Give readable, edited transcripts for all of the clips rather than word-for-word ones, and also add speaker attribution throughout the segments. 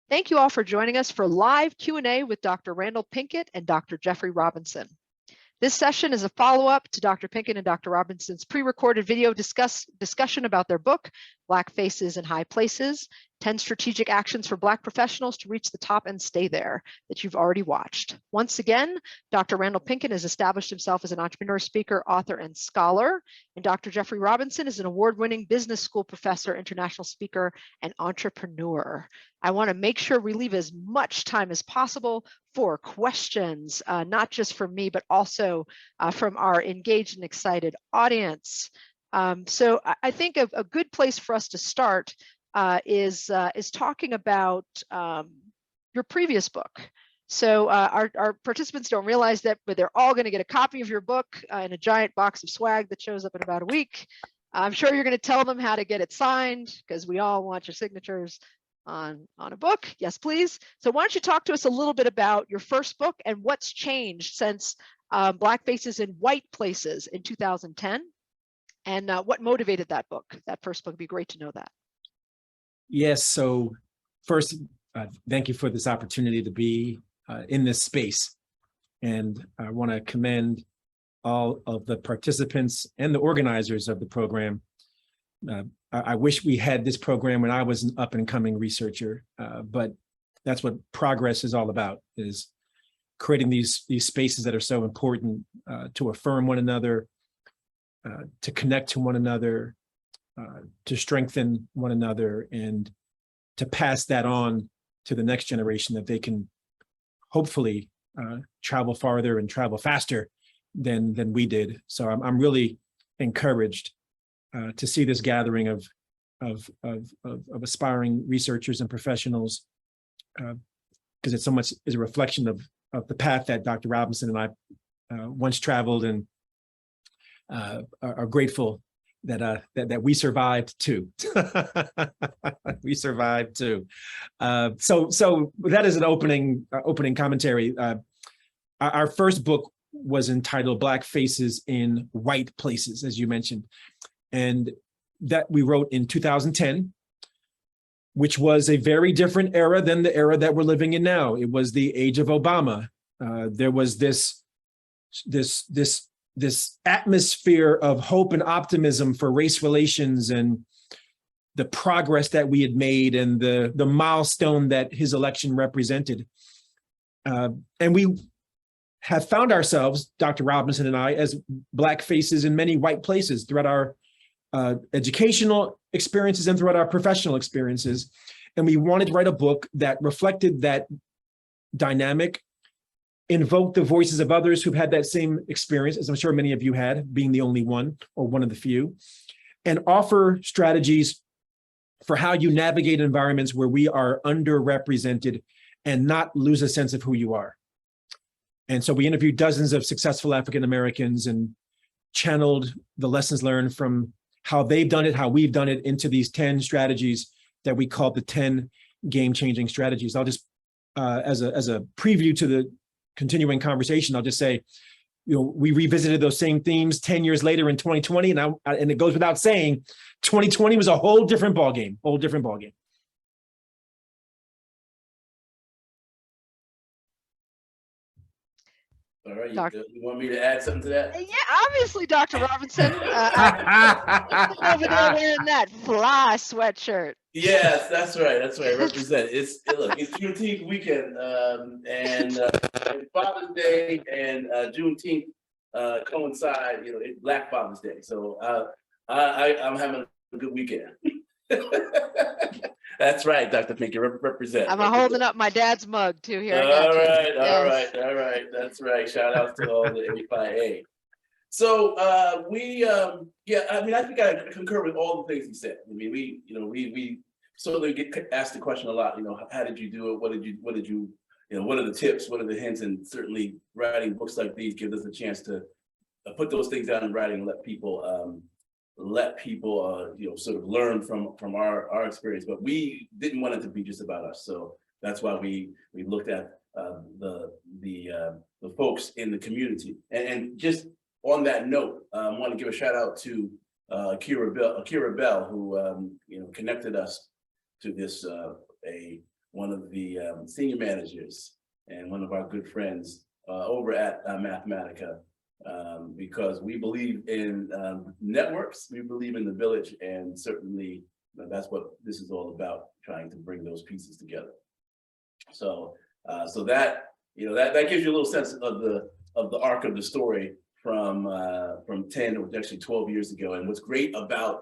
Speaker 1: Thank you all for joining us for live Q&A with Dr. Randal Pinkett and Dr. Jeffrey Robinson. This session is a follow-up to Dr. Pinkett and Dr. Robinson's pre-recorded video discussion about their book, Black Faces in High Places, 10 Strategic Actions for Black Professionals to Reach the Top and Stay There, that you've already watched. Once again, Dr. Randal Pinkett has established himself as an entrepreneur, speaker, author, and scholar, and Dr. Jeffrey Robinson is an award-winning business school professor, international speaker, and entrepreneur. I want to make sure we leave as much time as possible for questions, not just from me, but also from our engaged and excited audience. So I think a good place for us to start is talking about your previous book. So our participants don't realize that, but they're all going to get a copy of your book in a giant box of swag that shows up in about a week. I'm sure you're going to tell them how to get it signed, because we all want your signatures on a book. Yes, please. So why don't you talk to us a little bit about your first book and what's changed since Black Faces in White Places in 2010, and what motivated that book, that first book? It'd be great to know that.
Speaker 2: Yes, so first, thank you for this opportunity to be in this space. And I want to commend all of the participants and the organizers of the program. I wish we had this program when I was an up-and-coming researcher, but that's what progress is all about, is creating these spaces that are so important to affirm one another, to connect to one another, to strengthen one another, and to pass that on to the next generation, that they can hopefully travel farther and travel faster than we did. So I'm really encouraged to see this gathering of aspiring researchers and professionals, because it so much is a reflection of the path that Dr. Robinson and I once traveled, and are grateful that we survived too. We survived too. So that is an opening commentary. Our first book was entitled Black Faces in White Places, as you mentioned, and that we wrote in 2010, which was a very different era than the era that we're living in now. It was the age of Obama. There was this atmosphere of hope and optimism for race relations, and the progress that we had made, and the milestone that his election represented. And we have found ourselves, Dr. Robinson and I, as Black faces in many white places throughout our educational experiences and throughout our professional experiences. And we wanted to write a book that reflected that dynamic, invoke the voices of others who've had that same experience, as I'm sure many of you had, being the only one or one of the few, and offer strategies for how you navigate environments where we are underrepresented and not lose a sense of who you are. And so we interviewed dozens of successful African Americans and channeled the lessons learned from how they've done it, how we've done it, into these 10 strategies that we call the 10 game-changing strategies. I'll just, as a preview to the continuing conversation, I'll just say, we revisited those same themes 10 years later in 2020, and it goes without saying, 2020 was a whole different ballgame,
Speaker 3: All right, you want me to add something to that?
Speaker 1: Yeah, obviously, Dr. Robinson. Over there wearing that fly sweatshirt.
Speaker 3: Yes, that's right. Represent. It's Juneteenth weekend, and Father's Day and Juneteenth coincide. It's Black Father's Day, so I'm having a good weekend. That's right, Dr. Pinkett, represent.
Speaker 1: I'm holding up my dad's mug too here.
Speaker 3: All right. That's right. Shout out to all the AFIA. So I think I concur with all the things he said. I mean, we certainly get asked the question a lot. How did you do it? What are the tips? What are the hints? And certainly, writing books like these gives us a chance to put those things down in writing and let people sort of learn from our experience. But we didn't want it to be just about us, so that's why we looked at the folks in the community. And just on that note, I want to give a shout out to Akira Bell, who connected us to this one of the senior managers and one of our good friends over at Mathematica, because we believe in networks, we believe in the village, and certainly that's what this is all about, trying to bring those pieces together. So so that, you know, that gives you a little sense of the arc of the story from 10 or actually 12 years ago. And what's great about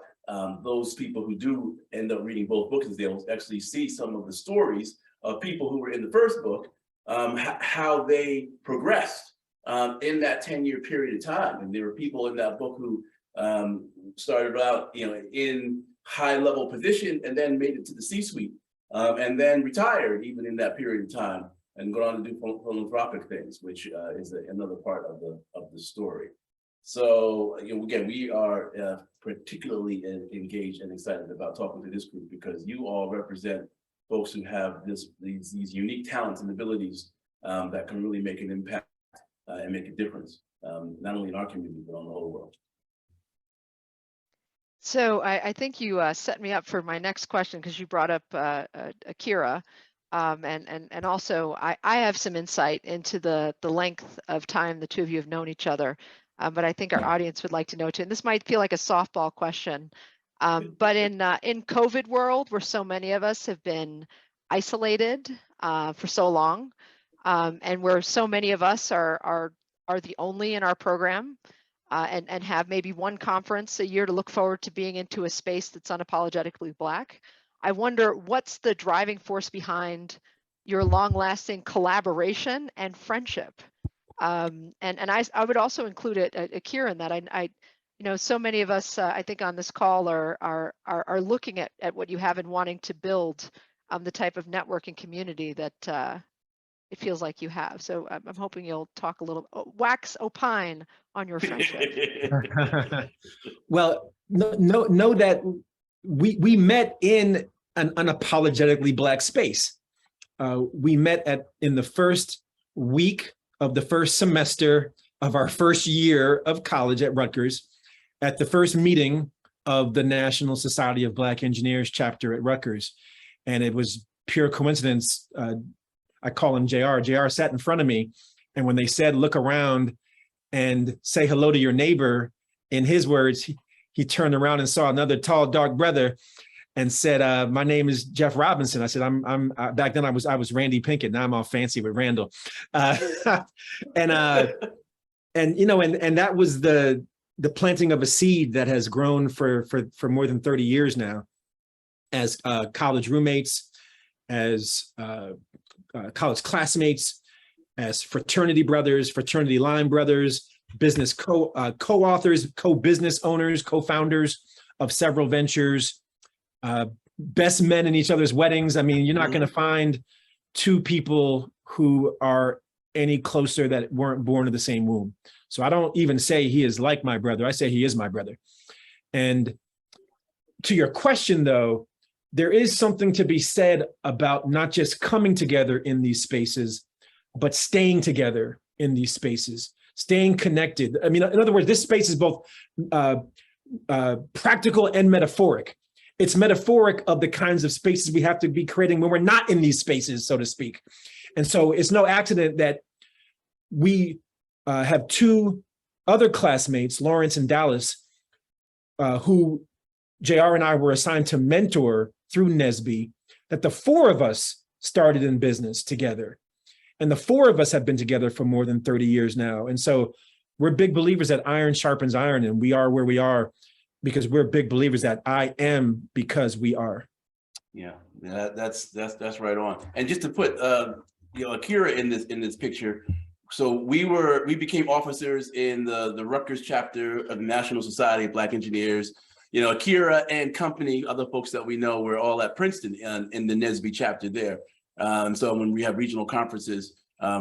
Speaker 3: those people who do end up reading both books is they'll actually see some of the stories of people who were in the first book, how they progressed in that 10-year period of time. And there were people in that book who started out, you know, in high-level position and then made it to the C-suite, and then retired even in that period of time and go on to do philanthropic things, which is another part of the story. So, you know, again, we are particularly engaged and excited about talking to this group because you all represent folks who have these unique talents and abilities that can really make an impact and make a difference, not only in our community, but on the whole world.
Speaker 1: So I think you set me up for my next question because you brought up Akira. And also I have some insight into the length of time the two of you have known each other, but I think our audience would like to know too. And this might feel like a softball question, but in COVID world, where so many of us have been isolated for so long, and where so many of us are the only in our program, and have maybe one conference a year to look forward to being into a space that's unapologetically Black. I wonder what's the driving force behind your long-lasting collaboration and friendship. And I would also include Akira in that. I you know, so many of us I think on this call are looking at what you have and wanting to build the type of networking community that it feels like you have. So I'm hoping you'll talk a little, opine on your friendship.
Speaker 2: Well, know that we met in an unapologetically Black space. We met in the first week of the first semester of our first year of college at Rutgers, at the first meeting of the National Society of Black Engineers chapter at Rutgers. And it was pure coincidence. I call him JR. JR sat in front of me, and when they said, look around and say hello to your neighbor, in his words, he turned around and saw another tall, dark brother and said, my name is Jeff Robinson. I said, I'm back then I was Randy Pinkett. Now I'm all fancy with Randall. And you know, and that was the planting of a seed that has grown for more than 30 years now, as college roommates, as college classmates, as fraternity brothers, fraternity line brothers, business co-authors, co-business owners, co-founders of several ventures, best men in each other's weddings. I mean, you're not going to find two people who are any closer that weren't born of the same womb. So I don't even say he is like my brother. I say he is my brother. And to your question, though, there is something to be said about not just coming together in these spaces, but staying together in these spaces, staying connected. I mean, in other words, this space is both practical and metaphoric. It's metaphoric of the kinds of spaces we have to be creating when we're not in these spaces, so to speak. And so it's no accident that we have two other classmates, Lawrence and Dallas, who JR and I were assigned to mentor through NSBE, that the four of us started in business together. And the four of us have been together for more than 30 years now. And so we're big believers that iron sharpens iron, and we are where we are because we're big believers that I am because we are.
Speaker 3: Yeah, that's right on. And just to put you know, Akira in this picture, so we became officers in the Rutgers chapter of the National Society of Black Engineers. You know, Akira and company, other folks that we know, were all at Princeton in the NSBE chapter there. So when we have regional conferences,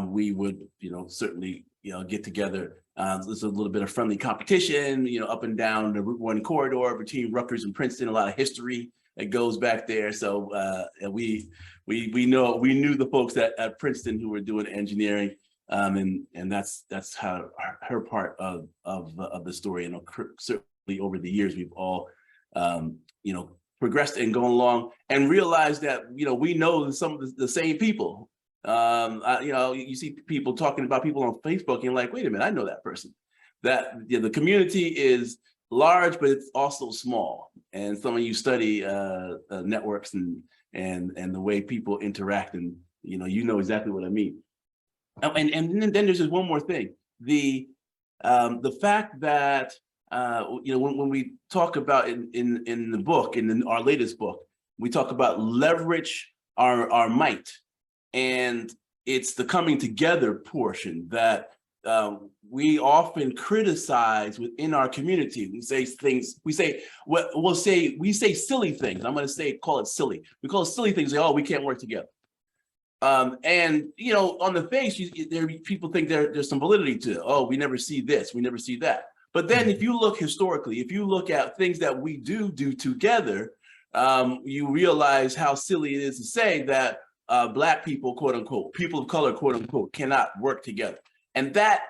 Speaker 3: we would, you know, certainly, you know, get together. There's a little bit of friendly competition, you know, up and down the Route 1 corridor between Rutgers and Princeton. A lot of history that goes back there. So we knew the folks at Princeton who were doing engineering, and that's how her part of the story. And certainly over the years, we've all, you know, progressed and gone along and realized that, we know some of the same people. You see people talking about people on Facebook and you're like, wait a minute, I know that person. That the community is large, but it's also small. And some of you study networks and the way people interact, and you know exactly what I mean. And then there's just one more thing: the fact that when we talk about in the book, in our latest book, we talk about leverage our might, and it's the coming together portion that we often criticize within our community. We say things, we say silly things. I'm going to call it silly. We call it silly things. Like, oh, we can't work together. And on the face, people think there's some validity to it. Oh, we never see this, we never see that. But then if you look historically, if you look at things that we do together, you realize how silly it is to say that Black people, quote unquote, people of color, quote unquote, cannot work together. And that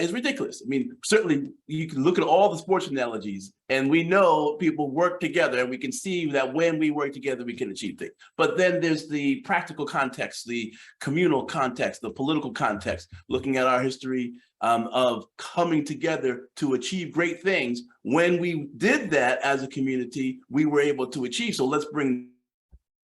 Speaker 3: is ridiculous. I mean, certainly you can look at all the sports analogies and we know people work together, and we can see that when we work together, we can achieve things. But then there's the practical context, the communal context, the political context, looking at our history of coming together to achieve great things. When we did that as a community, we were able to achieve. So let's bring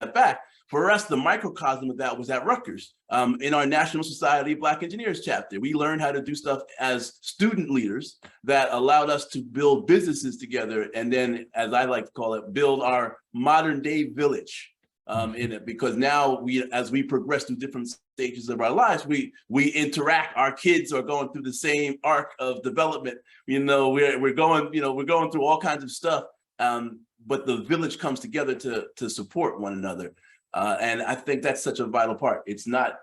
Speaker 3: that back. For us, the microcosm of that was at Rutgers. In our National Society of Black Engineers chapter, we learned how to do stuff as student leaders that allowed us to build businesses together. And then, as I like to call it, build our modern day village in it. Because now as we progress through different stages of our lives, we interact. Our kids are going through the same arc of development. We're going through all kinds of stuff. But the village comes together to support one another. And I think that's such a vital part. It's not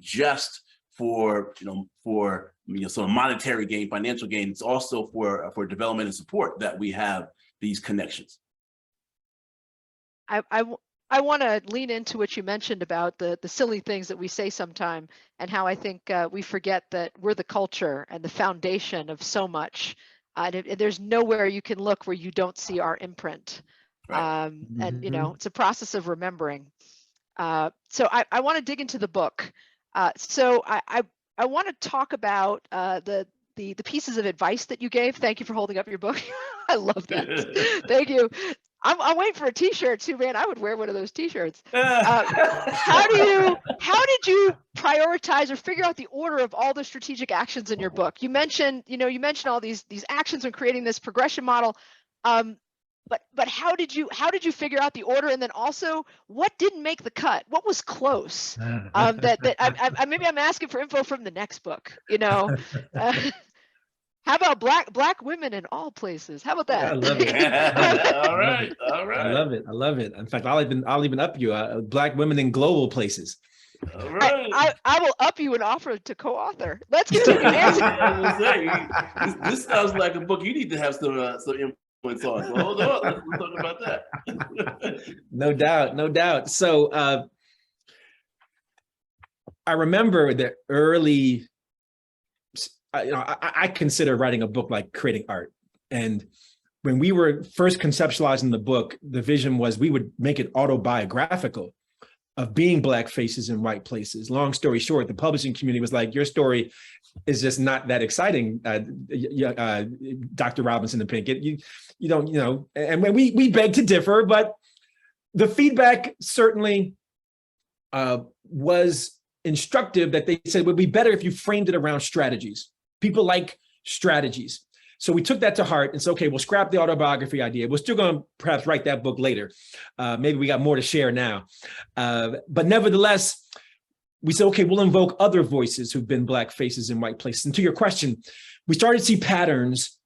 Speaker 3: just for sort of monetary gain, financial gain. It's also for development and support that we have these connections.
Speaker 1: I want to lean into what you mentioned about the silly things that we say sometime, and how I think we forget that we're the culture and the foundation of so much. And there's nowhere you can look where you don't see our imprint. Right. And it's a process of remembering. So I want to dig into the book. So I want to talk about the pieces of advice that you gave. Thank you for holding up your book. I love that. Thank you. I'm waiting for a T-shirt too, man. I would wear one of those T-shirts. How did you prioritize or figure out the order of all the strategic actions in your book? You mentioned all these actions when creating this progression model. But how did you figure out the order, and then also what didn't make the cut? What was close? Maybe I'm asking for info from the next book. How about black women in all places? How about that?
Speaker 2: I love it.
Speaker 3: All right.
Speaker 2: I love it. In fact, I'll even up you. Black women in global places.
Speaker 3: All right.
Speaker 1: I will up you and offer to co-author. Let's continue.
Speaker 3: This sounds like a book you need to have some influence on. So hold on, let's talk about that.
Speaker 2: No doubt. So I remember the early. I consider writing a book like creating art. And when we were first conceptualizing the book, the vision was we would make it autobiographical of being Black faces in white places. Long story short, the publishing community was like, your story is just not that exciting, Dr. Robinson and Pinkett. You don't, and when we beg to differ, but the feedback certainly was instructive, that they said it would be better if you framed it around strategies. People like strategies. So we took that to heart and said, okay, we'll scrap the autobiography idea. We're still going to perhaps write that book later. Maybe we got more to share now. But nevertheless, we said, okay, we'll invoke other voices who've been Black faces in white places. And to your question, we started to see patterns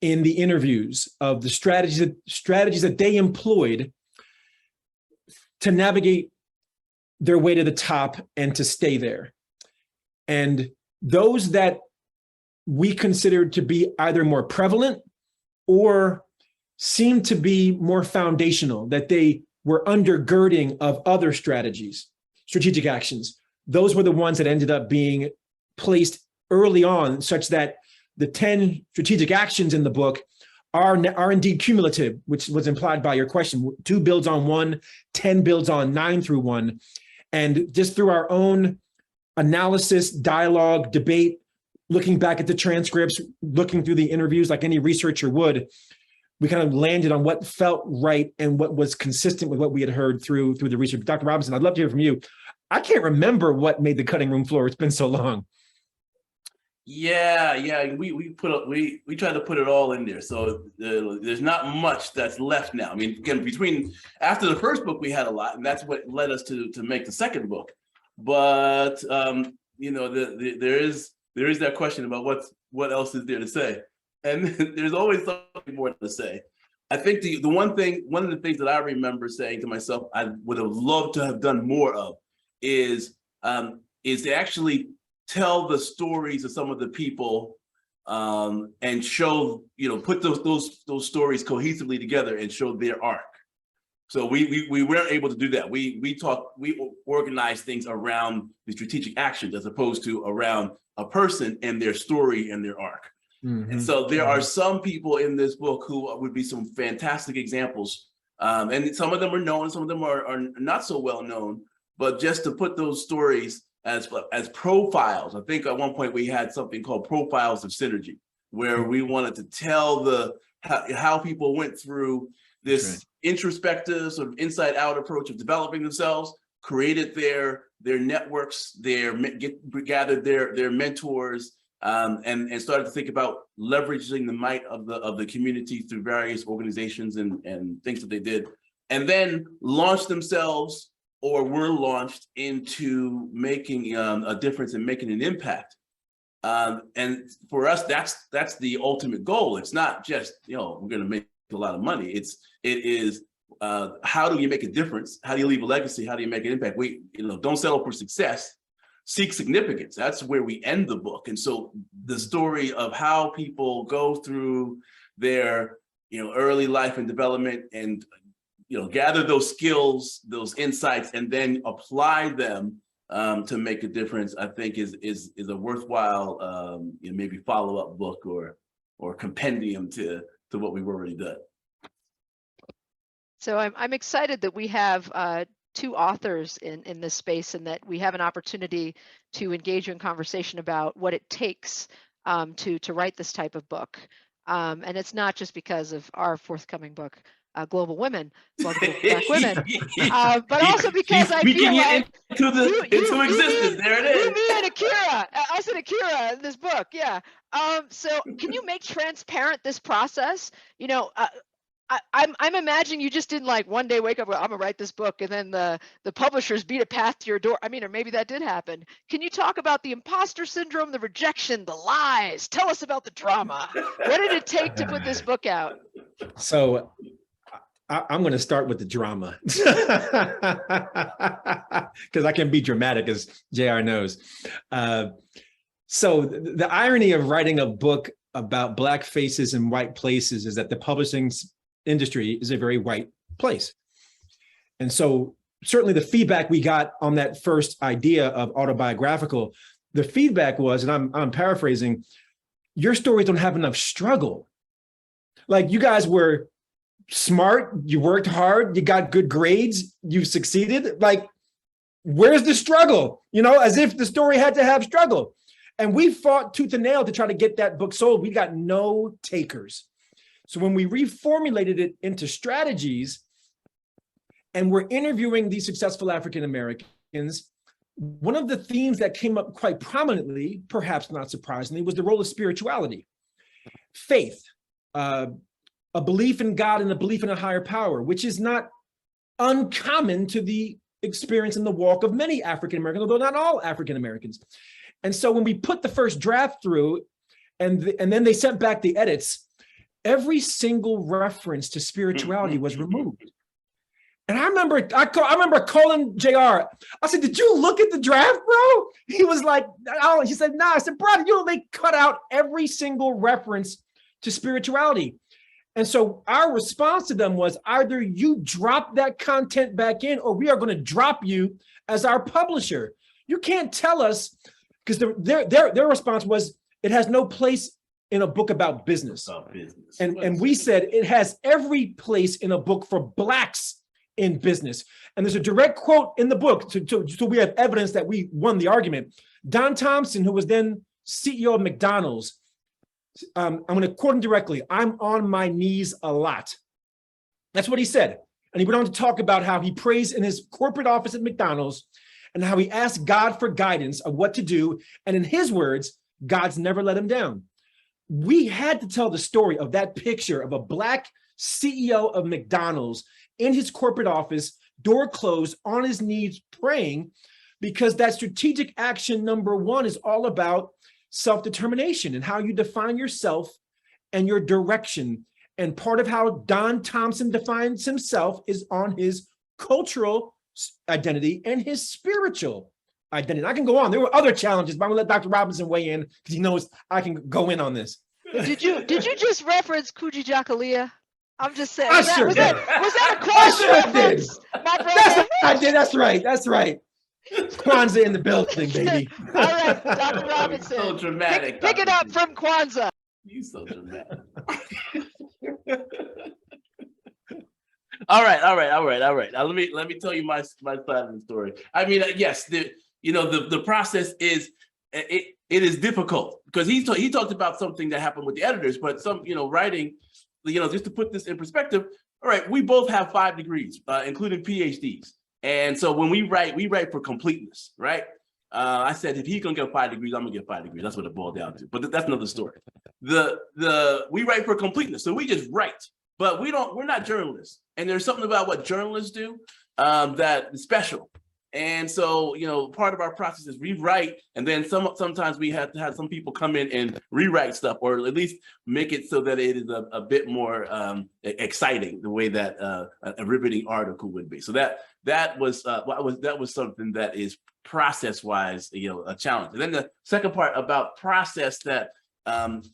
Speaker 2: in the interviews of the strategies that they employed to navigate their way to the top and to stay there. And those that we considered to be either more prevalent or seemed to be more foundational, that they were undergirding of other strategic actions. Those were the ones that ended up being placed early on, such that the 10 strategic actions in the book are indeed cumulative, which was implied by your question. 2 builds on 1, 10 builds on 9 through 1. And just through our own analysis, dialogue, debate, looking back at the transcripts, looking through the interviews like any researcher would, we kind of landed on what felt right and what was consistent with what we had heard through the research. Dr. Robinson, I'd love to hear from you. I can't remember what made the cutting room floor. It's been so long.
Speaker 3: Yeah, we tried to put it all in there. So there's not much that's left now. I mean, again, after the first book, we had a lot, and that's what led us to make the second book. But you know, there is that question about what else is there to say, and there's always something more to say. I think one of the things that I remember saying to myself, I would have loved to have done more of, is to actually tell the stories of some of the people and show, put those stories cohesively together and show their arc. So we weren't able to do that. We organized things around the strategic actions as opposed to around a person and their story and their arc. Mm-hmm. And so there are some people in this book who would be some fantastic examples. And some of them are known, some of them are not so well known, but just to put those stories as profiles. I think at one point we had something called Profiles of Synergy, where we wanted to tell how people went through this introspective sort of inside out approach of developing themselves, created their networks, gathered their mentors, and started to think about leveraging the might of the community through various organizations and things that they did, and then launched themselves or were launched into making a difference and making an impact. And for us, that's the ultimate goal. It's not just, we're going to make a lot of money. It is how do you make a difference? How do you leave a legacy? How do you make an impact? We, don't settle for success, seek significance. That's where we end the book. And so the story of how people go through their, early life and development and, gather those skills, those insights, and then apply them to make a difference, I think is a worthwhile, maybe follow-up book or compendium to what we've already done.
Speaker 1: So I'm excited that we have 2 authors in this space, and that we have an opportunity to engage in conversation about what it takes to write this type of book. And it's not just because of our forthcoming book, Global Women, Multiple Black Women, but also because I feel like
Speaker 3: into existence. There it is.
Speaker 1: You, me, and Akira, us and Akira in this book, yeah. So can you make transparent this process? I'm imagining you just didn't one day wake up, well, I'm gonna write this book, and then the publishers beat a path to your door. I mean, or maybe that did happen. Can you talk about the imposter syndrome, the rejection, the lies? Tell us about the drama. What did it take to put this book out?
Speaker 2: So I'm going to start with the drama because I can be dramatic, as JR knows. So the irony of writing a book about Black faces in white places is that the publishing industry is a very white place. And so certainly the feedback we got on that first idea of autobiographical, the feedback was, and I'm paraphrasing, your stories don't have enough struggle. Like, you guys were smart, you worked hard, you got good grades, you succeeded. Like, where's the struggle? As if the story had to have struggle. And we fought tooth and nail to try to get that book sold. We got no takers. So when we reformulated it into strategies and we're interviewing these successful African Americans, one of the themes that came up quite prominently, perhaps not surprisingly, was the role of spirituality, faith, a belief in God and a belief in a higher power, which is not uncommon to the experience and the walk of many African Americans, although not all African Americans. And so when we put the first draft through and then they sent back the edits, every single reference to spirituality was removed. And I remember calling JR. I said, "Did you look at the draft, bro?" He was like, "Oh," he said, "Nah." I said, "Brother, they cut out every single reference to spirituality." And so our response to them was, either you drop that content back in, or we are going to drop you as our publisher. You can't tell us, because their response was, it has no place in a book about business.
Speaker 3: About business.
Speaker 2: And we said it has every place in a book for Blacks in business. And there's a direct quote in the book, so we have evidence that we won the argument. Don Thompson, who was then CEO of McDonald's, I'm going to quote him directly, "I'm on my knees a lot." That's what he said. And he went on to talk about how he prays in his corporate office at McDonald's and how he asked God for guidance of what to do. And in his words, God's never let him down. We had to tell the story of that picture of a Black CEO of McDonald's in his corporate office, door closed, on his knees praying, because that strategic action number one is all about self-determination and how you define yourself and your direction. And part of how Don Thompson defines himself is on his cultural identity and his spiritual identity. I can go on. There were other challenges, but I'm gonna let Dr. Robinson weigh in because he knows I can go in on this.
Speaker 1: Did you just reference Kujichagulia? I'm just saying.
Speaker 2: I
Speaker 1: Was
Speaker 2: sure
Speaker 1: that a Kwanzaa reference, my brother?
Speaker 2: I did. That's right. That's right. Kwanzaa in the building, baby.
Speaker 1: All right, Dr. Robinson.
Speaker 3: So dramatic.
Speaker 1: Pick it up from Kwanzaa.
Speaker 3: You so dramatic. All right. Now, let me tell you my side of the story. I mean, yes, the process is it is difficult because he talked about something that happened with the editors, but some writing, just to put this in perspective. All right, we both have 5 degrees, including PhDs, and so when we write for completeness, right? I said if he's gonna get 5 degrees, I'm gonna get 5 degrees. That's what it boiled down to. But that's another story. We write for completeness, so we just write. But we're not journalists, and there's something about what journalists do that is special. And so, part of our process is we write, and then sometimes we have to have some people come in and rewrite stuff, or at least make it so that it is a bit more exciting, the way that a riveting article would be. So that was something that is process-wise, a challenge. And then the second part about process that and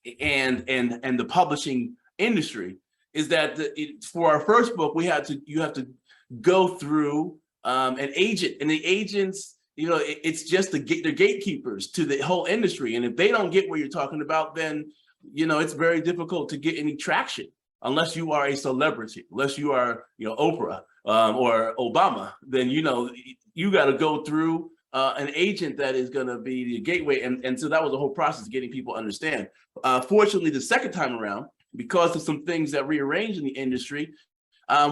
Speaker 3: the publishing industry is that for our first book, you have to go through an agent, and the agents, it's just they're gatekeepers to the whole industry. And if they don't get what you're talking about, then, it's very difficult to get any traction unless you are a celebrity, unless you are, Oprah or Obama, then, you got to go through an agent that is going to be the gateway. And so that was the whole process of getting people to understand. Fortunately, the second time around, because of some things that rearranged in the industry,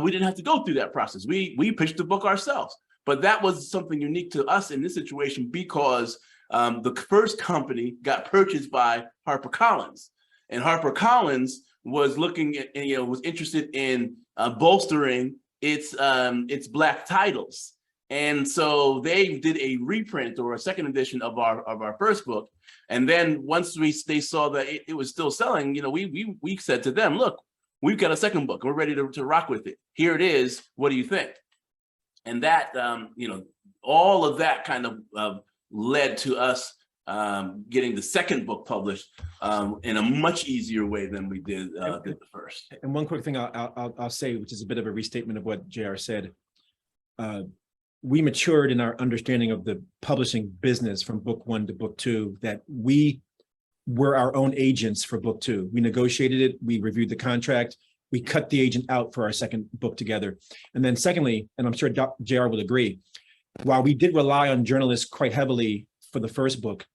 Speaker 3: we didn't have to go through that process. We pitched the book ourselves, but that was something unique to us in this situation because the first company got purchased by HarperCollins, and HarperCollins was looking at, was interested in bolstering its Black titles, and so they did a reprint or a second edition of our first book. And then once they saw that it was still selling, we said to them, look, we've got a second book. We're ready to rock with it. Here it is. What do you think? And that, all of that kind of led to us getting the second book published in a much easier way than we did the first.
Speaker 2: And one quick thing I'll say, which is a bit of a restatement of what JR said. We matured in our understanding of the publishing business from book 1 to book 2, that we were our own agents for book 2. We negotiated it, we reviewed the contract, we cut the agent out for our second book together. And then secondly, and I'm sure JR will agree, while we did rely on journalists quite heavily for the first book,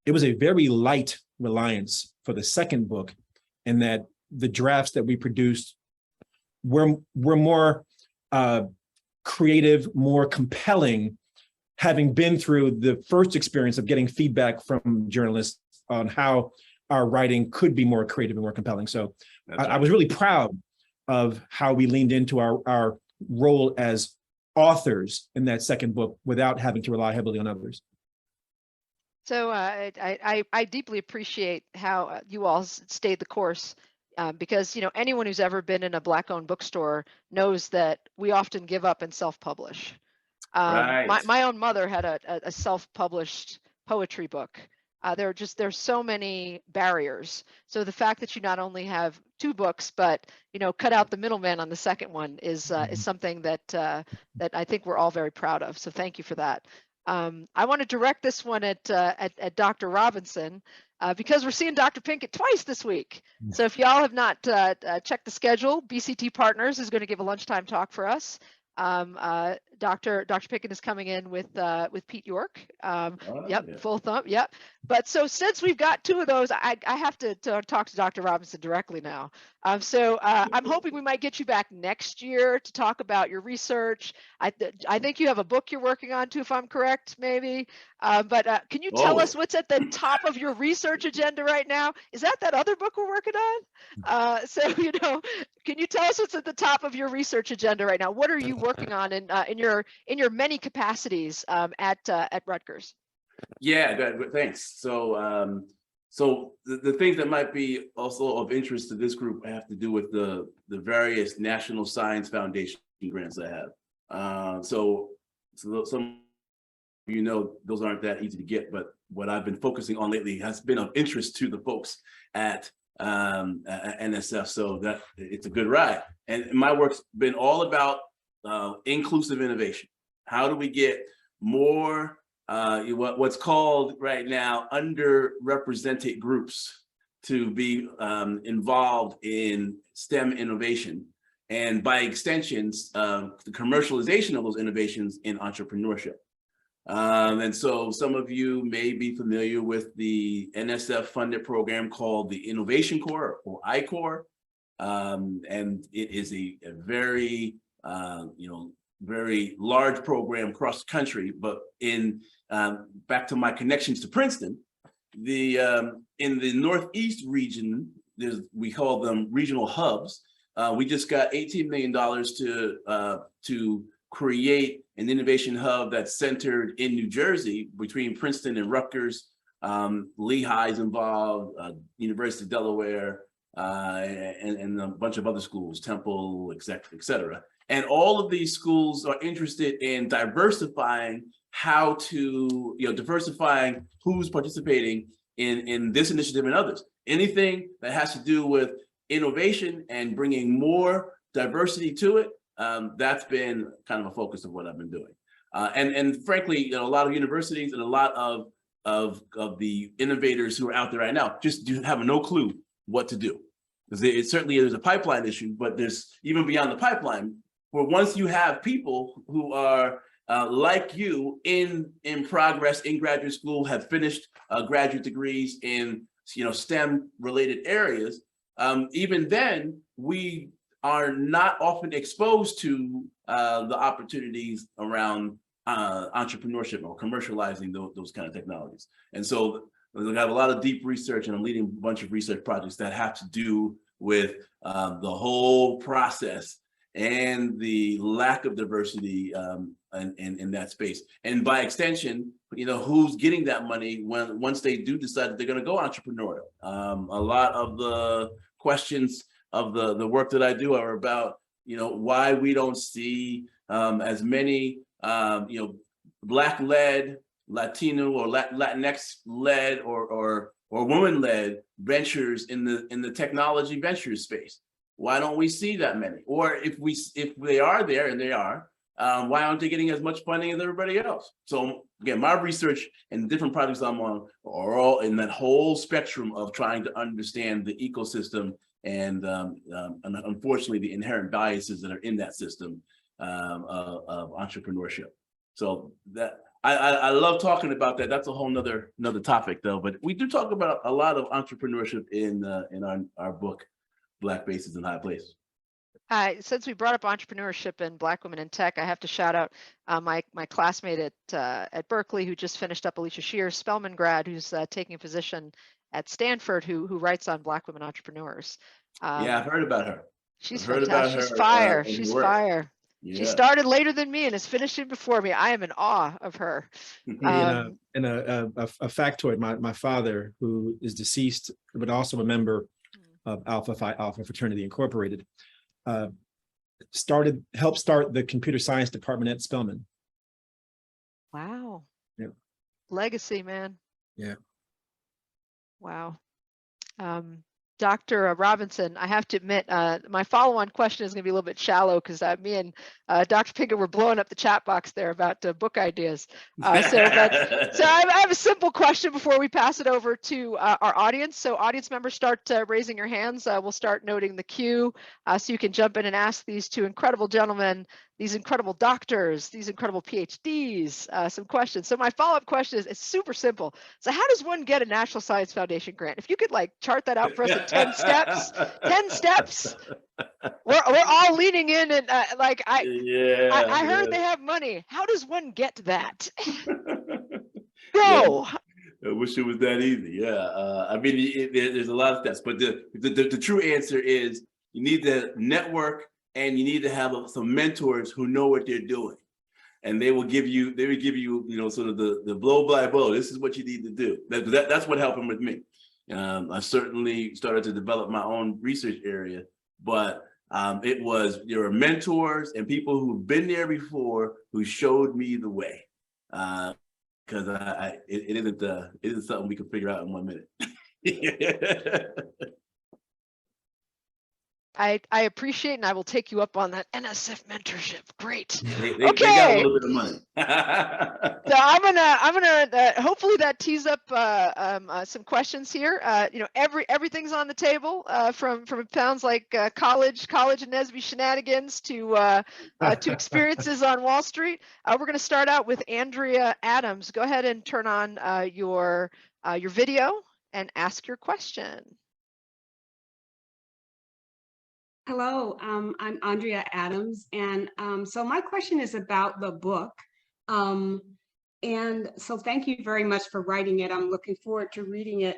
Speaker 2: it was a very light reliance for the second book, in that the drafts that we produced were more creative, more compelling, having been through the first experience of getting feedback from journalists on how our writing could be more creative and more compelling. So I was really proud of how we leaned into our role as authors in that second book without having to rely heavily on others.
Speaker 1: So I deeply appreciate how you all stayed the course. Because anyone who's ever been in a Black-owned bookstore knows that we often give up and self-publish.
Speaker 3: Right.
Speaker 1: My own mother had a self-published poetry book. There's so many barriers. So the fact that you not only have 2 books, but cut out the middleman on the second one is something that I think we're all very proud of. So thank you for that. I want to direct this one at Dr. Robinson because we're seeing Dr. Pinkett twice this week. So if y'all have not checked the schedule, BCT Partners is going to give a lunchtime talk for us. Dr. Pinkett is coming in with Pete York. Yep,
Speaker 3: yeah.
Speaker 1: full thumb. Yep. But so since we've got two of those, I have to talk to Dr. Robinson directly now. So I'm hoping we might get you back next year to talk about your research. I think you have a book you're working on too, if I'm correct, maybe. But can you tell us what's at the top of your research agenda right now? Is that other book we're working on? So, you know, can you tell us what's at the top of your research agenda right now? What are you working on in your many capacities at Rutgers?
Speaker 3: Yeah, good, thanks. So, so the things that might be also of interest to this group have to do with the various National Science Foundation grants I have. So some of you know those aren't that easy to get, but what I've been focusing on lately has been of interest to the folks at NSF. So that it's a good ride, and my work's been all about inclusive innovation. How do we get more what's called right now underrepresented groups to be involved in STEM innovation, and by extensions, the commercialization of those innovations in entrepreneurship. And so some of you may be familiar with the NSF funded program called the Innovation Corps, or I-Corps. And it is a very, very large program across the country. But in back to my connections to Princeton, in the Northeast region, we call them regional hubs. We just got $18 million to create an innovation hub that's centered in New Jersey between Princeton and Rutgers. Lehigh's involved, University of Delaware, and a bunch of other schools, Temple, et cetera. And all of these schools are interested in diversifying diversifying who's participating in this initiative and others. Anything that has to do with innovation and bringing more diversity to it, that's been kind of a focus of what I've been doing. And frankly, a lot of universities and a lot of the innovators who are out there right now just have no clue what to do. Because certainly there's a pipeline issue, but there's even beyond the pipeline, where once you have people who are like you in progress in graduate school, have finished graduate degrees in STEM related areas, even then we are not often exposed to the opportunities around entrepreneurship or commercializing those kind of technologies. And so we have a lot of deep research, and I'm leading a bunch of research projects that have to do with the whole process and the lack of diversity in that space. And by extension, who's getting that money once they do decide that they're going to go entrepreneurial. A lot of the questions of the work that I do are about, why we don't see as many, Black-led, Latino or Latinx-led or woman-led ventures in the technology ventures space. Why don't we see that many? Or if they are there, and they are, why aren't they getting as much funding as everybody else? So again, my research and different projects I'm on are all in that whole spectrum of trying to understand the ecosystem and unfortunately the inherent biases that are in that system of entrepreneurship. So that I love talking about that. That's a whole nother topic though. But we do talk about a lot of entrepreneurship in our book, Black Faces in High Places.
Speaker 1: Since we brought up entrepreneurship and Black women in tech, I have to shout out my classmate at Berkeley who just finished up, Alicia Shear, Spelman grad, who's taking a position at Stanford, who writes on Black women entrepreneurs.
Speaker 3: Yeah, I've heard about her.
Speaker 1: She's fantastic. She's fire. She's fire. Yeah. She started later than me and is finishing before me. I am in awe of her.
Speaker 2: And a factoid, my father, who is deceased, but also a member of Alpha Phi Alpha Fraternity Incorporated, helped start the computer science department at Spelman.
Speaker 1: Wow.
Speaker 2: Yeah.
Speaker 1: Legacy, man.
Speaker 2: Yeah.
Speaker 1: Wow. Dr. Robinson, I have to admit, my follow-on question is going to be a little bit shallow because me and Dr. Pinkett were blowing up the chat box there about book ideas. So I have a simple question before we pass it over to our audience. So audience members, start raising your hands. We'll start noting the queue so you can jump in and ask these two incredible gentlemen, these incredible doctors, these incredible PhDs, some questions. So my follow-up question is, it's super simple. So how does one get a National Science Foundation grant? If you could like chart that out for us in 10 steps, 10 steps, we're all leaning in and I heard they have money. How does one get that? Go.
Speaker 3: I wish it was that easy. Yeah. I mean, there's a lot of steps, but the true answer is you need to network and you need to have some mentors who know what they're doing. And they will give you, sort of the blow by blow. This is what you need to do. That's what happened with me. I certainly started to develop my own research area, but there were mentors and people who've been there before who showed me the way. Because it isn't something we can figure out in 1 minute.
Speaker 1: I appreciate, and I will take you up on that NSF mentorship. Great.
Speaker 3: They got a little bit of money.
Speaker 1: So I'm gonna hopefully that tees up some questions here. Everything's on the table from it sounds like college and Nesby shenanigans to experiences on Wall Street. We're gonna start out with Andrea Adams. Go ahead and turn on your video and ask your question.
Speaker 4: Hello, I'm Andrea Adams, and so my question is about the book. And so thank you very much for writing it. I'm looking forward to reading it.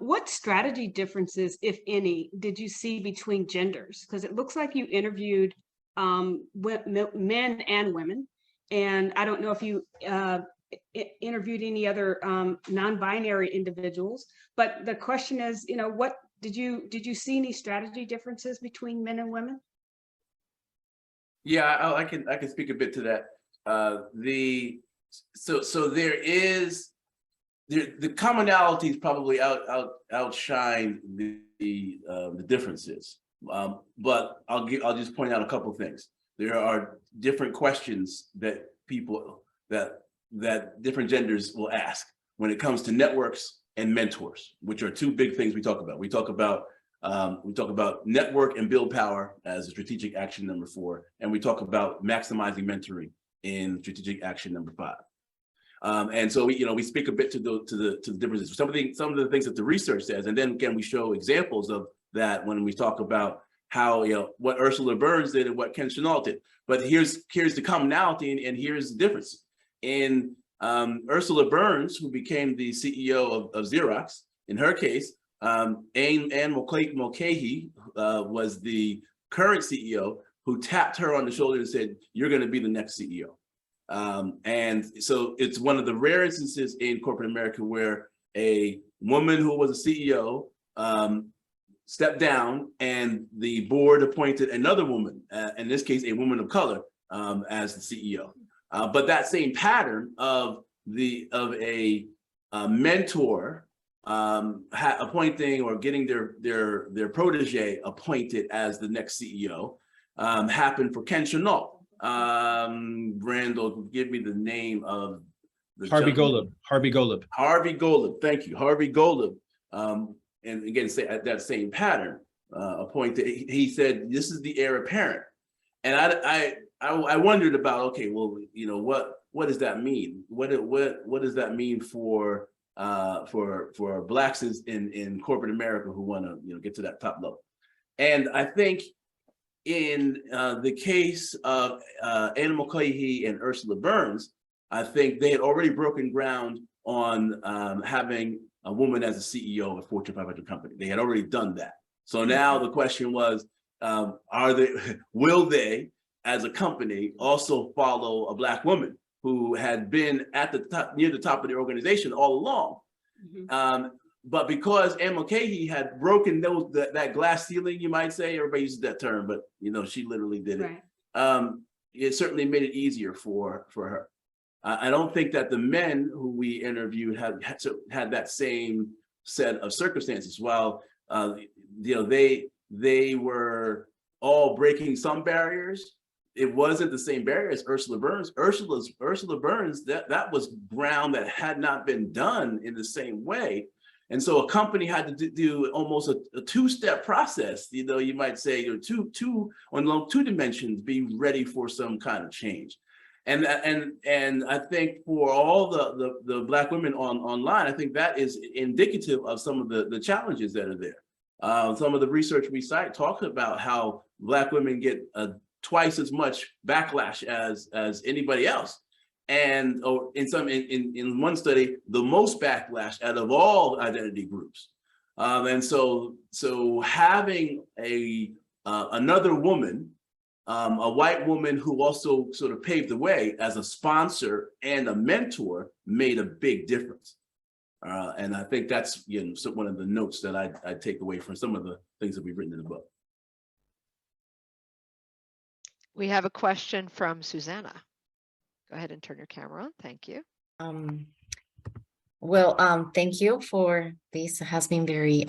Speaker 4: What strategy differences, if any, did you see between genders? Because it looks like you interviewed men and women, and I don't know if you interviewed any other non-binary individuals, but the question is, what did you see any strategy differences between men and women?
Speaker 3: Yeah, I can speak a bit to that. So there is the commonalities probably outshine the differences. But I'll just point out a couple of things. There are different questions that people that different genders will ask when it comes to networks and mentors, which are two big things we talk about. We talk about network and build power as a strategic action number 4, and we talk about maximizing mentoring in strategic action number 5. And so we speak a bit to the differences. Some of the things that the research says, and then again we show examples of that when we talk about how what Ursula Burns did and what Ken Chenault did. But here's the commonality and here's the difference. In Ursula Burns, who became the CEO of Xerox, in her case, Anne Mulcahy was the current CEO who tapped her on the shoulder and said, "You're going to be the next CEO." And so it's one of the rare instances in corporate America where a woman who was a CEO stepped down and the board appointed another woman, in this case, a woman of color, as the CEO. But that same pattern of a mentor appointing or getting their protege appointed as the next CEO happened for Ken Chenault. Randall, give me the name of the
Speaker 2: Harvey Golub. Harvey Golub.
Speaker 3: Thank you, Harvey Golub. And again, that same pattern appointed. He said, "This is the heir apparent," and I wondered about, okay, well, what does that mean? What does that mean for Blacks in corporate America who want to get to that top level? And I think in the case of Anne Mulcahy and Ursula Burns, I think they had already broken ground on having a woman as a CEO of a Fortune 500 company. They had already done that. So now the question was, will they, as a company, also follow a Black woman who had been at the top, near the top of the organization all along? Mm-hmm. But because Anne Mulcahy had broken that glass ceiling, you might say, everybody uses that term, but she literally did it. Right. It certainly made it easier for her. I don't think that the men who we interviewed had that same set of circumstances. While they were all breaking some barriers. It wasn't the same barrier as Ursula Burns. Ursula Burns, that was ground that had not been done in the same way. And so a company had to do almost a two-step process, you might say, or on two dimensions, be ready for some kind of change. And I think for all the Black women online, I think that is indicative of some of the challenges that are there. Some of the research we cite talks about how Black women get twice as much backlash as anybody else. And in one study, the most backlash out of all identity groups. And so having another woman, a white woman who also sort of paved the way as a sponsor and a mentor made a big difference. And I think that's one of the notes that I take away from some of the things that we've written in the book.
Speaker 1: We have a question from Susanna. Go ahead and turn your camera on. Thank you.
Speaker 5: Thank you for this. It has been very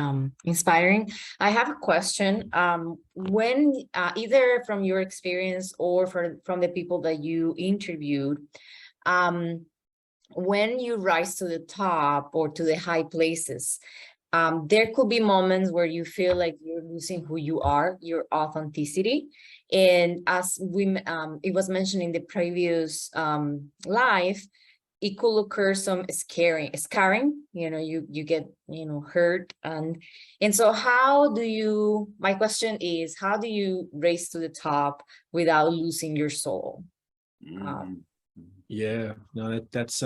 Speaker 5: inspiring. I have a question. When either from your experience or from the people that you interviewed, when you rise to the top or to the high places, there could be moments where you feel like you're losing who you are, your authenticity. And as it was mentioned in the previous live, it could occur some scarring, you get, hurt. And so my question is, how do you raise to the top without losing your soul?
Speaker 2: Yeah, no, that's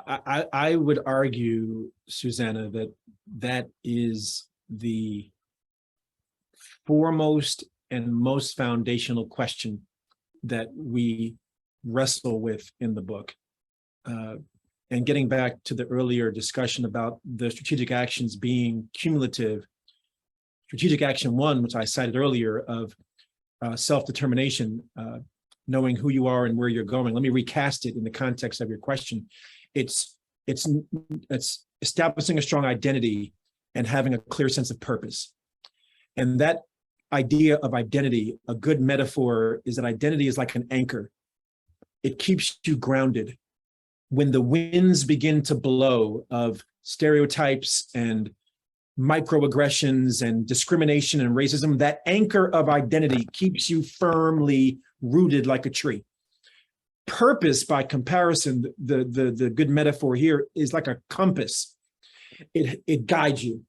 Speaker 2: I would argue, Susanna, that is the foremost and most foundational question that we wrestle with in the book. And getting back to the earlier discussion about the strategic actions being cumulative, strategic action 1, which I cited earlier, of self-determination, knowing who you are and where you're going. Let me recast it in the context of your question. It's establishing a strong identity and having a clear sense of purpose. And that idea of identity, a good metaphor is that identity is like an anchor. It keeps you grounded. When the winds begin to blow of stereotypes and microaggressions and discrimination and racism, that anchor of identity keeps you firmly rooted like a tree. Purpose, by comparison, the good metaphor here is like a compass. It guides you.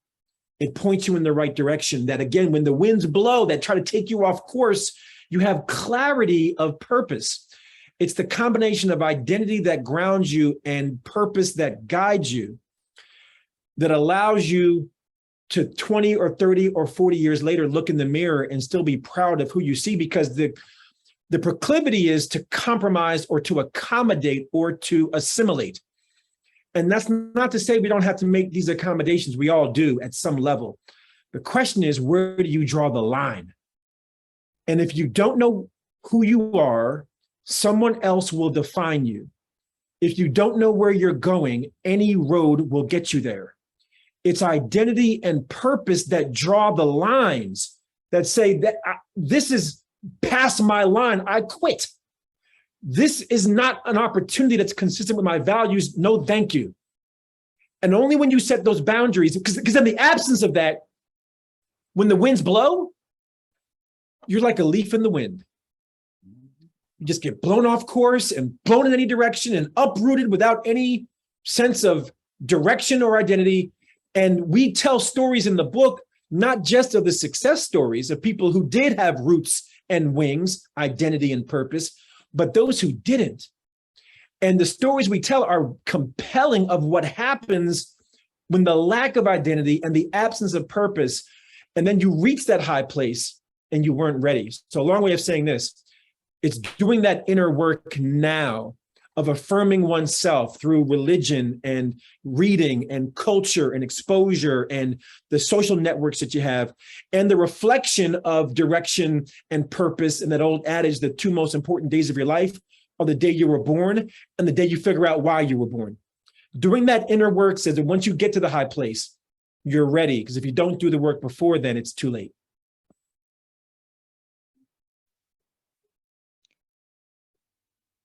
Speaker 2: It points you in the right direction. That again, when the winds blow that try to take you off course, you have clarity of purpose. It's the combination of identity that grounds you and purpose that guides you that allows you to 20 or 30 or 40 years later look in the mirror and still be proud of who you see, because the proclivity is to compromise or to accommodate or to assimilate. And that's not to say we don't have to make these accommodations. We all do at some level. The question is, where do you draw the line? And if you don't know who you are, someone else will define you. If you don't know where you're going, any road will get you there. It's identity and purpose that draw the lines that say that this is past my line, I quit. This is not an opportunity that's consistent with my values. No, thank you. And only when you set those boundaries, because in the absence of that, when the winds blow, you're like a leaf in the wind. You just get blown off course and blown in any direction and uprooted without any sense of direction or identity. And we tell stories in the book, not just of the success stories of people who did have roots and wings, identity and purpose, but those who didn't. And the stories we tell are compelling of what happens when the lack of identity and the absence of purpose, and then you reach that high place and you weren't ready. So a long way of saying this, it's doing that inner work now of affirming oneself through religion and reading and culture and exposure and the social networks that you have, and the reflection of direction and purpose. And that old adage, the 2 most important days of your life are the day you were born and the day you figure out why you were born. Doing that inner work says that once you get to the high place, you're ready. Because if you don't do the work before then, it's too late.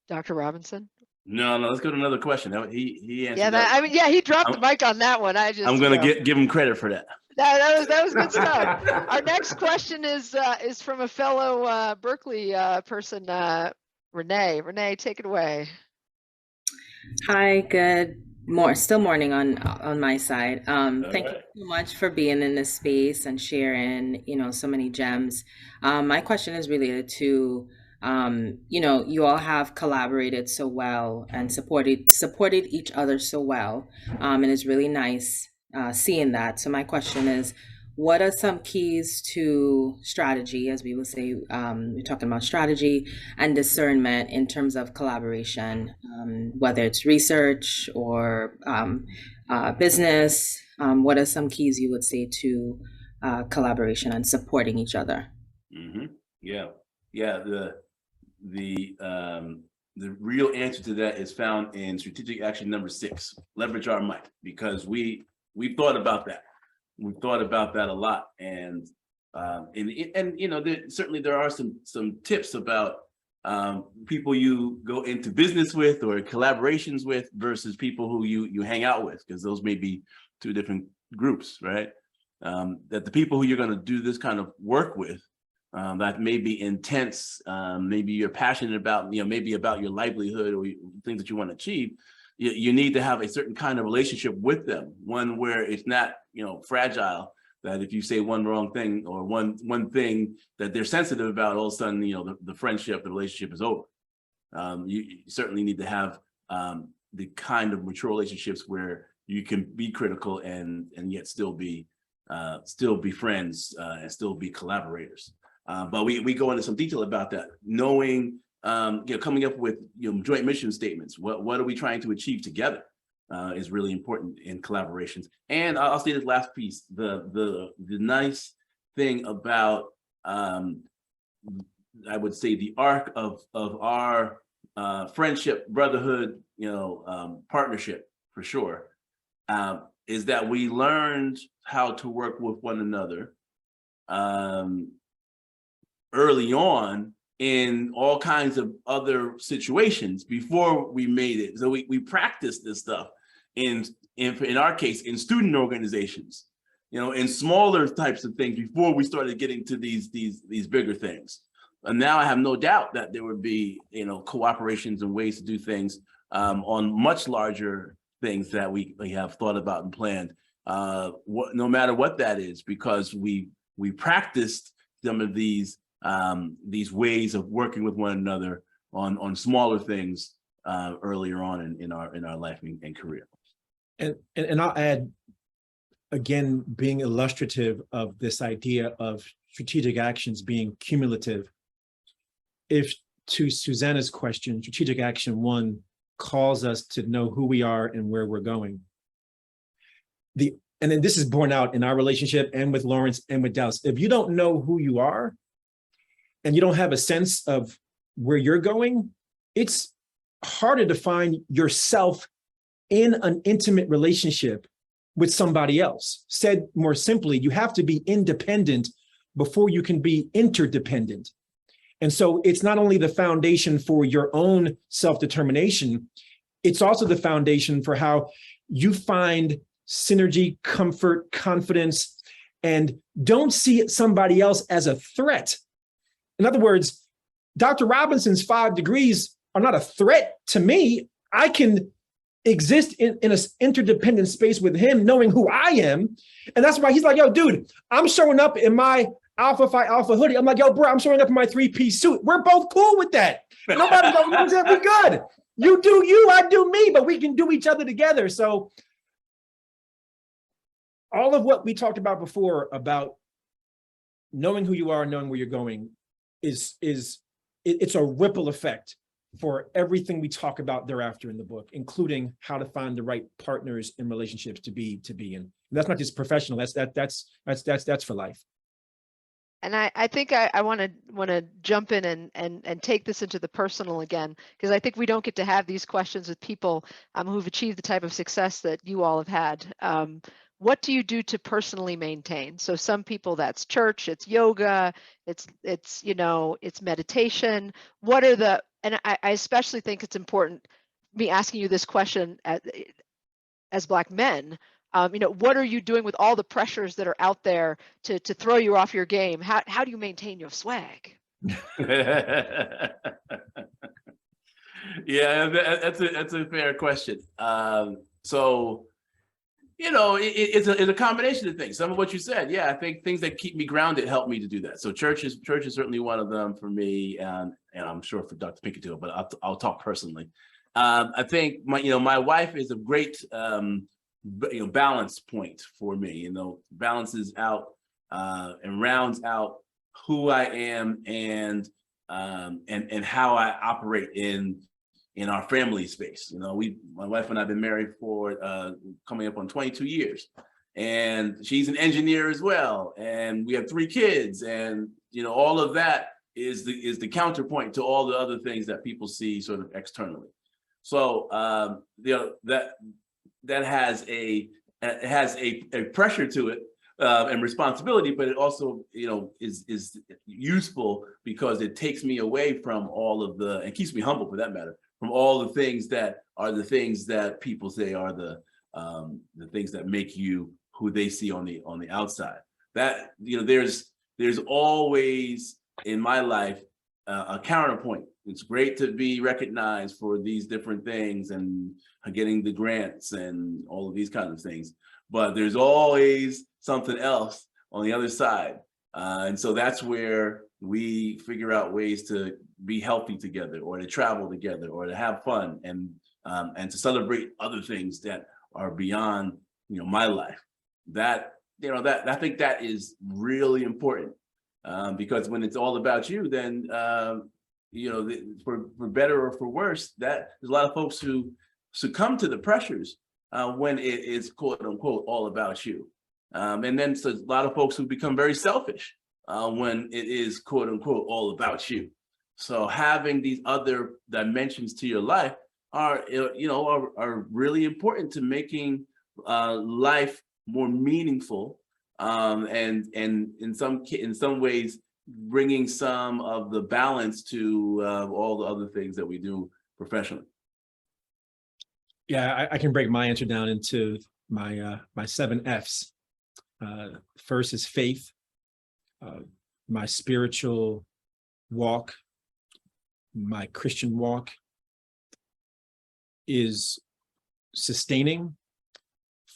Speaker 1: Dr. Robinson?
Speaker 3: No, let's go to another question. He answered
Speaker 1: Yeah,
Speaker 3: that.
Speaker 1: I mean, yeah, he dropped the mic on that one.
Speaker 3: I'm gonna give him credit for that.
Speaker 1: That was good stuff. Our next question is from a fellow Berkeley person, Renee. Renee, take it away.
Speaker 6: Hi, still morning on my side. Thank you so much for being in this space and sharing, so many gems. My question is related to, you all have collaborated so well and supported each other so well. And it's really nice seeing that. So my question is, what are some keys to strategy, as we would say, we're talking about strategy and discernment in terms of collaboration, whether it's research or business? What are some keys you would say to collaboration and supporting each other?
Speaker 3: Mm-hmm. Yeah. The real answer to that is found in strategic action number 6, leverage our might, because we've thought about that. We've thought about that a lot, and certainly there are some tips about people you go into business with or collaborations with versus people who you hang out with, because those may be 2 different groups, right? That the people who you're going to do this kind of work with, that may be intense, maybe you're passionate about, maybe about your livelihood or things that you want to achieve. You need to have a certain kind of relationship with them, one where it's not, fragile, that if you say one wrong thing or one thing that they're sensitive about, all of a sudden, the friendship, the relationship is over. You certainly need to have the kind of mature relationships where you can be critical and yet still be friends and still be collaborators. But we go into some detail about that, knowing, coming up with joint mission statements. What are we trying to achieve together is really important in collaborations. And I'll say this last piece: the nice thing about I would say the arc of our friendship, brotherhood, partnership for sure, is that we learned how to work with one another early on in all kinds of other situations before we made it. So we practiced this stuff in our case in student organizations, in smaller types of things before we started getting to these bigger things. And now I have no doubt that there would be cooperations and ways to do things on much larger things that we have thought about and planned. No matter what that is, because we practiced some of these ways of working with one another on smaller things earlier on in our life and career.
Speaker 2: And I'll add, again, being illustrative of this idea of strategic actions being cumulative. If, to Susanna's question, strategic action 1 calls us to know who we are and where we're going. And then this is borne out in our relationship and with Lawrence and with Dallas. If you don't know who you are and you don't have a sense of where you're going, it's harder to find yourself in an intimate relationship with somebody else. Said more simply, you have to be independent before you can be interdependent. And so it's not only the foundation for your own self-determination, it's also the foundation for how you find synergy, comfort, confidence, and don't see somebody else as a threat. In other words, Dr. Robinson's 5 degrees are not a threat to me. I can exist in an interdependent space with him, knowing who I am. And that's why he's like, yo, dude, I'm showing up in my Alpha Phi Alpha hoodie. I'm like, yo, bro, I'm showing up in my 3-piece suit. We're both cool with that. Nobody knows that. We good. You do you, I do me, but we can do each other together. So all of what we talked about before about knowing who you are, knowing where you're going it's a ripple effect for everything we talk about thereafter in the book, including how to find the right partners and relationships to be in. And that's not just professional, that's for life.
Speaker 1: And I think I want to jump in and take this into the personal again, because I think we don't get to have these questions with people who've achieved the type of success that you all have had. what do you do to personally maintain? So some people that's church, it's yoga, it's meditation. What are the, and I especially think it's important me asking you this question as Black men, what are you doing with all the pressures that are out there to throw you off your game? How do you maintain your swag?
Speaker 3: Yeah, that's a fair question. So, it's a combination of things. Some of what you said, yeah, I think things that keep me grounded help me to do that. So church is certainly one of them for me, and I'm sure for Dr. Pinkett too. But I'll talk personally. I think my wife is a great balance point for me. Balances out and rounds out who I am and how I operate in our family space. My wife and I have been married for coming up on 22 years, and she's an engineer as well, and we have 3 kids, and all of that is the counterpoint to all the other things that people see sort of externally. So that has a pressure to it and responsibility, but it also is useful because it takes me away from all of and keeps me humble for that matter, from all the things that are the things that people say are the things that make you who they see on the outside. That there's always in my life a counterpoint. It's great to be recognized for these different things and getting the grants and all of these kinds of things, but there's always something else on the other side, and so that's where we figure out ways to be healthy together, or to travel together, or to have fun, and to celebrate other things that are beyond my life. That I think that is really important, because when it's all about you, then for better or for worse, that there's a lot of folks who succumb to the pressures when it is quote unquote all about you, and then so a lot of folks who become very selfish when it is quote unquote all about you. So having these other dimensions to your life are really important to making life more meaningful, and in some ways bringing some of the balance to all the other things that we do professionally.
Speaker 2: Yeah, I can break my answer down into my 7 F's. First is faith. My spiritual walk, my Christian walk is sustaining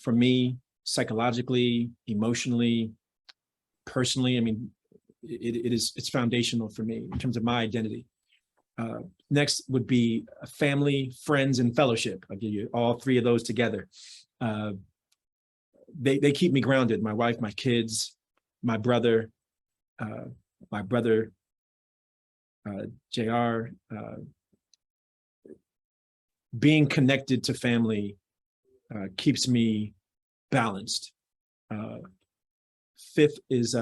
Speaker 2: for me psychologically, emotionally, personally. I mean, it's foundational for me in terms of my identity. Next would be family, friends, and fellowship. I'll give you all 3 of those together. They keep me grounded. My wife, my kids, my brother, JR. Being connected to family keeps me balanced. 5th is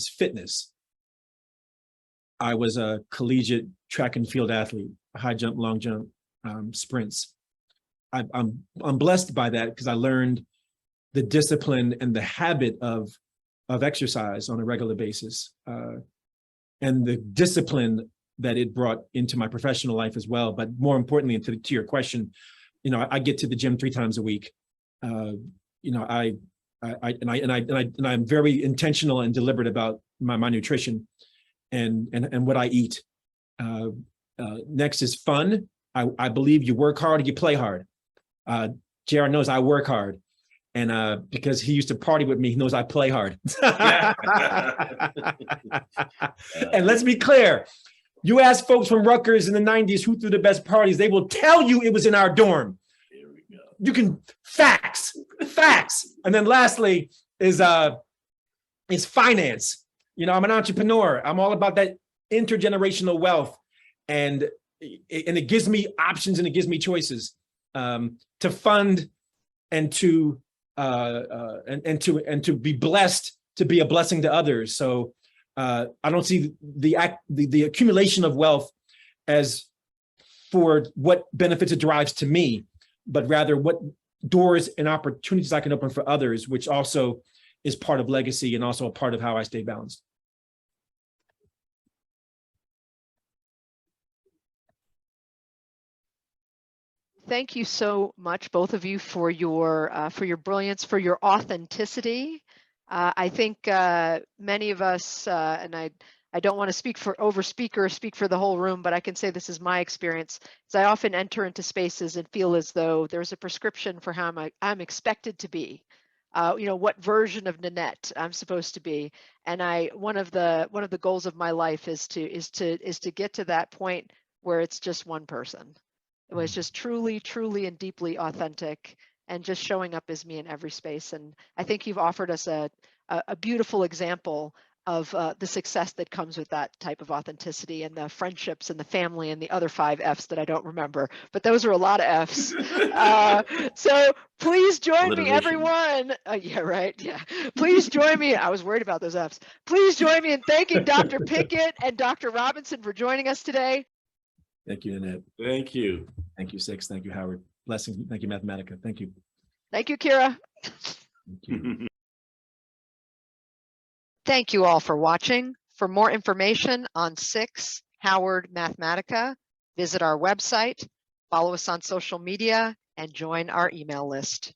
Speaker 2: fitness. I was a collegiate track and field athlete, high jump, long jump, sprints. I'm blessed by that because I learned the discipline and the habit of exercise on a regular basis, and the discipline that it brought into my professional life as well. But more importantly, to your question, I get to the gym 3 times a week. I'm very intentional and deliberate about my nutrition and what I eat. Next is fun. I believe you work hard, you play hard. JR knows I work hard, and because he used to party with me, he knows I play hard. And let's be clear, you ask folks from Rutgers in the 90s who threw the best parties, they will tell you it was in our dorm.
Speaker 3: Here we go.
Speaker 2: You can facts. And then lastly is finance. I'm an entrepreneur. I'm all about that intergenerational wealth, and it gives me options and it gives me choices to fund and to be blessed, to be a blessing to others. So I don't see the accumulation of wealth as for what benefits it derives to me, but rather what doors and opportunities I can open for others, which also is part of legacy and also a part of how I stay balanced.
Speaker 1: Thank you so much, both of you, for your brilliance, for your authenticity. I think many of us, and I don't want to speak for speak for the whole room, but I can say this is my experience. Is I often enter into spaces and feel as though there's a prescription for how I'm expected to be. You know, what version of Nanette I'm supposed to be. And one of the goals of my life is to get to that point where it's just one person. It was just truly and deeply authentic and just showing up as me in every space. And I think you've offered us a beautiful example of the success that comes with that type of authenticity, and the friendships and the family and the other 5 F's that I don't remember, but those are a lot of F's. So please join me, everyone. Yeah, right. Yeah. Please join me. I was worried about those F's. Please join me in thanking Dr. Pinkett and Dr. Robinson for joining us today.
Speaker 2: Thank you, Nanette.
Speaker 3: Thank you.
Speaker 2: Thank you, SICSS. Thank you, Howard. Blessings. Thank you, Mathematica. Thank you.
Speaker 1: Thank you, Kira.
Speaker 2: Thank you.
Speaker 1: Thank you all for watching. For more information on SICSS-Howard Mathematica, visit our website, follow us on social media, and join our email list.